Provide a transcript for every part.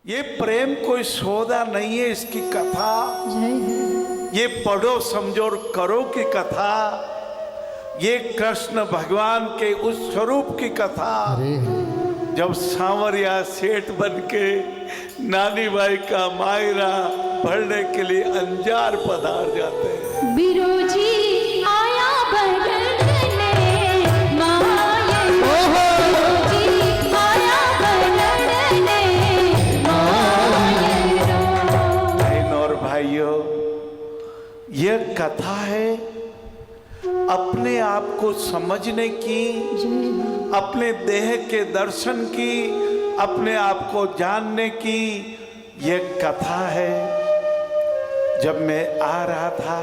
ये प्रेम कोई सौदा नहीं है, इसकी कथा ये पढ़ो समझो और करो की कथा, ये कृष्ण भगवान के उस स्वरूप की कथा जब सांवरिया सेठ बन के नानी बाई का मायरा पढ़ने के लिए अंजार पधार जाते हैं। बिरोजी आया बरड़ने माये, बिरोजी आया बरड़ने माये रो। बहन और भाइयों, यह कथा है अपने आप को समझने की, अपने देह के दर्शन की, अपने आप को जानने की यह कथा है। जब मैं आ रहा था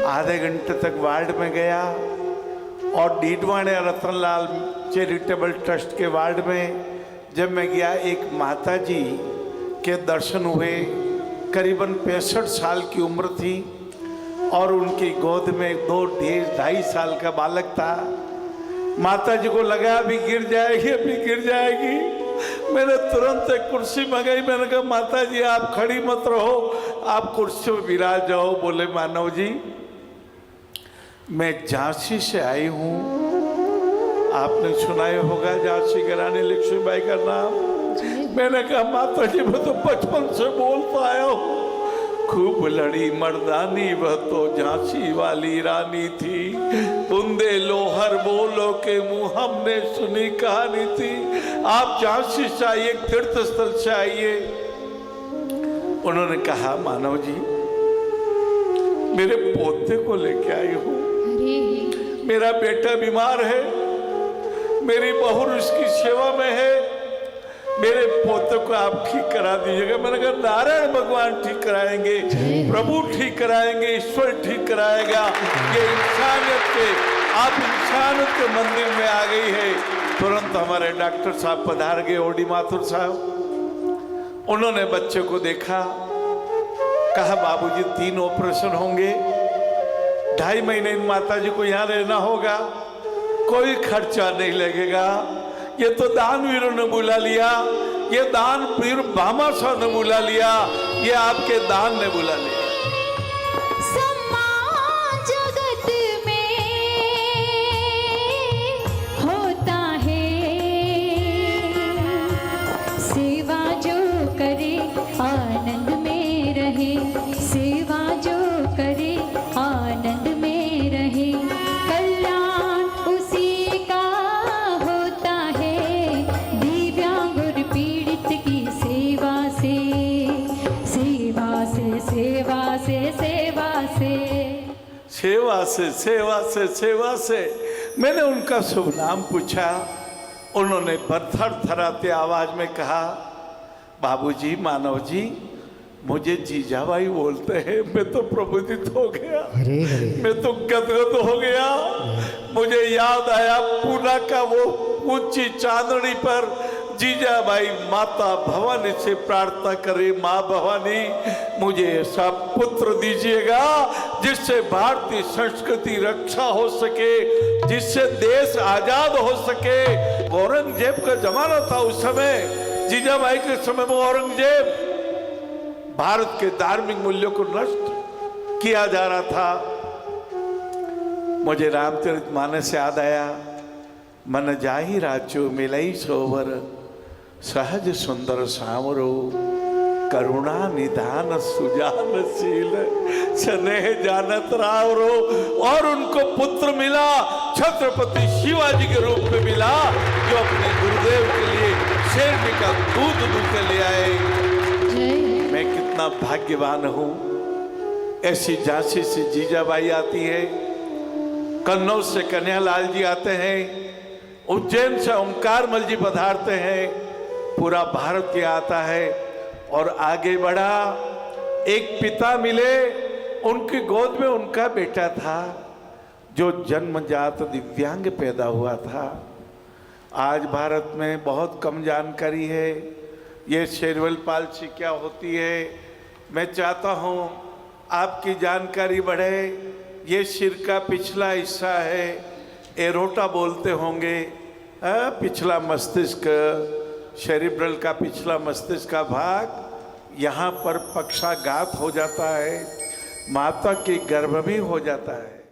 आधे घंटे तक वार्ड में गया और डीडवाने रतनलाल चैरिटेबल ट्रस्ट के वार्ड में जब मैं गया, एक माता जी के दर्शन हुए। करीबन 65 साल की उम्र थी और उनकी गोद में 2-2.5 साल का बालक था। माता जी को लगा अभी गिर जाएगी, अभी गिर जाएगी। मैंने तुरंत एक कुर्सी मंगाई। मैंने कहा माता जी आप खड़ी मत रहो, आप कुर्सी में विराज जाओ। बोले मानव जी मैं झांसी से आई हूँ, आपने सुना ही होगा झांसी की रानी लक्ष्मीबाई का नाम। मैंने कहा माता जी मैं तो बचपन से बोलता आया हूँ, खूब लड़ी मर्दानी वह तो झांसी वाली रानी थी, बुंदे लोहर बोलो के मुंह हमने सुनी कहानी थी। आप झांसी से आइए, तीर्थ स्थल से आइए। उन्होंने कहा मानव जी मेरे पोते को लेके आई हूँ, मेरा बेटा बीमार है, मेरी बहू उसकी सेवा में है, मेरे पोते को आप ठीक करा दीजिएगा। मैंने कहा नारायण भगवान ठीक कराएंगे, प्रभु ठीक कराएंगे, ईश्वर ठीक कराएगा। ये इंसानियत के, आप इंसानियत के मंदिर में आ गई है। तुरंत हमारे डॉक्टर साहब पधार गए, ओडी माथुर साहब। उन्होंने बच्चे को देखा, कहा बाबूजी 3 ऑपरेशन होंगे, 2.5 महीने इन माता जी को यहाँ रहना होगा, कोई खर्चा नहीं लगेगा। ये तो दानवीरों ने बुला लिया, ये दानवीर भामाशाह ने बुला लिया, ये आपके दान ने बुला लिया। सम्मान जगत में होता है, सेवा जो करे आनंद में रहे, सेवा जो करे आनंद में रहे, कल्याण उसी का होता है, दिव्यांग और पीड़ित की सेवा से, सेवा से, सेवा से, सेवा से, सेवा से, सेवा से, सेवा से। मैंने उनका शुभ नाम पूछा, उन्होंने थरथराते आवाज में कहा बाबूजी मानव जी मुझे जीजाबाई बोलते हैं। मैं तो प्रबोधित हो गया, मैं तो गदगद हो गया। मुझे याद आया पूना का वो ऊंची चांदनी पर जीजाबाई माता भवानी से प्रार्थना करे, माँ भवानी मुझे ऐसा पुत्र दीजिएगा जिससे भारतीय संस्कृति रक्षा हो सके, जिससे देश आजाद हो सके। औरंगजेब का जमाना था उस समय, जीजाबाई के समय में औरंगजेब भारत के धार्मिक मूल्यों को नष्ट किया जा रहा था। मुझे रामचरितमानस से याद आया, मन जाहि राजो मिलई सोवर, सहज सुंदर सामरो, करुणा निधान सुजानशील, स्नेह जानत रावरो। और उनको पुत्र मिला, छत्रपति शिवाजी के रूप में मिला, जो अपने गुरुदेव के लिए शेरनी का दूध के ले आए। मैं कितना भाग्यवान हूँ। ऐसी झांसी से जीजाबाई आती है, कन्नौज से कन्हैयालाल जी आते हैं, उज्जैन से ओंकारमल जी पधारते हैं, पूरा भारत के आता है। और आगे बढ़ा, एक पिता मिले, उनकी गोद में उनका बेटा था जो जन्मजात दिव्यांग पैदा हुआ था। आज भारत में बहुत कम जानकारी है ये सेरेब्रल पाल्सी क्या होती है। मैं चाहता हूँ आपकी जानकारी बढ़े। ये सिर का पिछला हिस्सा है, एरोटा बोलते होंगे, पिछला मस्तिष्क, सेरिब्रल का पिछला मस्तिष्क का भाग यहाँ पर पक्षाघात हो जाता है, माता के गर्भ में हो जाता है।